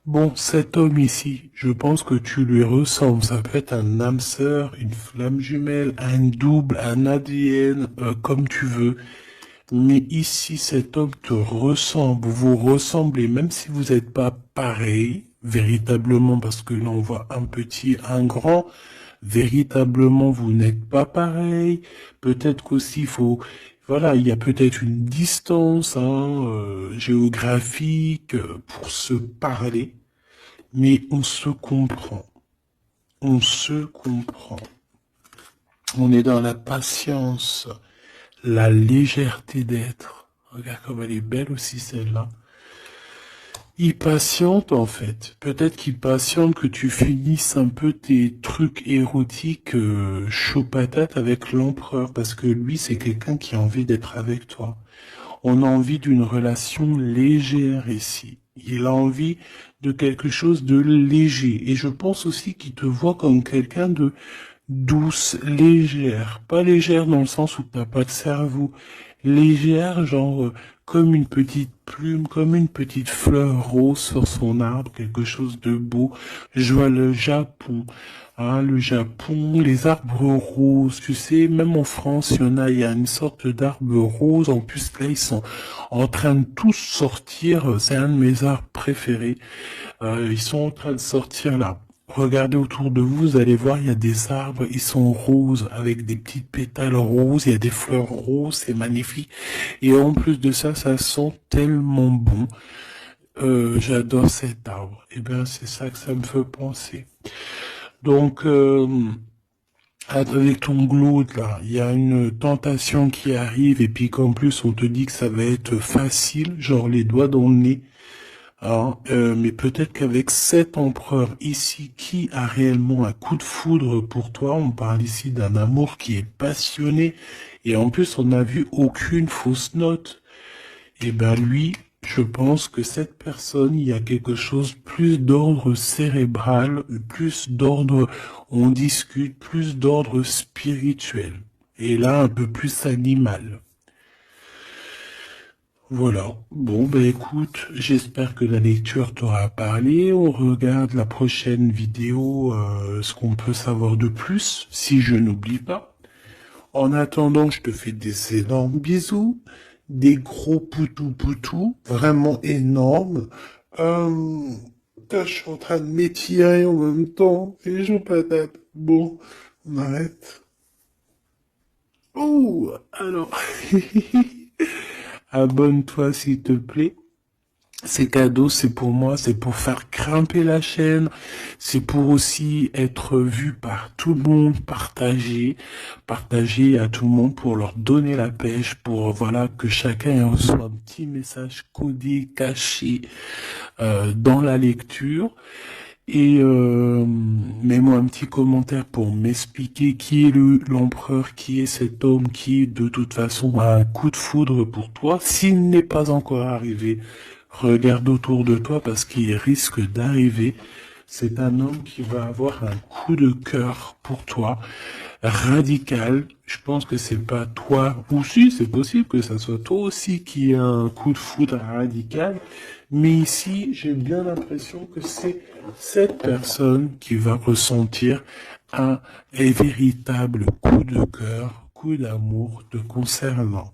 Bon, cet homme ici, je pense que tu lui ressembles. Ça peut être un âme sœur, une flamme jumelle, un double, un ADN, comme tu veux. Mais ici, cet homme te ressemble, vous ressemblez, même si vous n'êtes pas pareil, véritablement, parce que là on voit un petit, un grand, véritablement vous n'êtes pas pareil. Peut-être qu'aussi voilà, il y a peut-être une distance géographique pour se parler, mais on se comprend. On se comprend. On est dans la patience, la légèreté d'être. Regarde comme elle est belle aussi celle-là. Il patiente en fait. Peut-être qu'il patiente que tu finisses un peu tes trucs érotiques chaud patate avec l'empereur. Parce que lui c'est quelqu'un qui a envie d'être avec toi. On a envie d'une relation légère ici. Il a envie de quelque chose de léger. Et je pense aussi qu'il te voit comme quelqu'un de douce, légère. Pas légère dans le sens où t'as pas de cerveau. Légère, genre comme une petite plume, comme une petite fleur rose sur son arbre, quelque chose de beau. Je vois le Japon. Hein, le Japon, les arbres roses, tu sais, même en France, il y a une sorte d'arbre rose. En plus, là, ils sont en train de tous sortir. C'est un de mes arbres préférés. Ils sont en train de sortir là. Regardez autour de vous, vous allez voir, il y a des arbres, ils sont roses, avec des petites pétales roses, il y a des fleurs roses, c'est magnifique. Et en plus de ça, ça sent tellement bon. J'adore cet arbre. Et bien, c'est ça que ça me fait penser. Donc, avec ton glauque, là, il y a une tentation qui arrive, et puis qu'en plus, on te dit que ça va être facile, genre les doigts dans le nez. Alors, mais peut-être qu'avec cet empereur ici qui a réellement un coup de foudre pour toi, on parle ici d'un amour qui est passionné, et en plus, on n'a vu aucune fausse note. Et ben lui, je pense que cette personne, il y a quelque chose plus d'ordre cérébral, plus d'ordre, on discute, plus d'ordre spirituel. Et là, un peu plus animal. Voilà. Bon, ben écoute, j'espère que la lecture t'aura parlé. On regarde la prochaine vidéo, ce qu'on peut savoir de plus, si je n'oublie pas. En attendant, je te fais des énormes bisous, des gros poutous, vraiment énormes. Euh, je suis en train de m'étirer en même temps, et je patate. Bon, on arrête. Oh, alors, abonne-toi s'il te plaît. Ces cadeaux, c'est pour moi, c'est pour faire grimper la chaîne, c'est pour aussi être vu par tout le monde, partager à tout le monde pour leur donner la pêche, pour voilà que chacun reçoit un petit message codé, caché dans la lecture. Et mets-moi un petit commentaire pour m'expliquer qui est l'empereur, qui est cet homme qui, de toute façon, a un coup de foudre pour toi. S'il n'est pas encore arrivé, regarde autour de toi parce qu'il risque d'arriver. C'est un homme qui va avoir un coup de cœur pour toi, radical. Je pense que c'est pas toi, ou si, c'est possible que ça soit toi aussi qui a un coup de foudre radical. Mais ici, j'ai bien l'impression que c'est cette personne qui va ressentir un véritable coup de cœur, coup d'amour te concernant.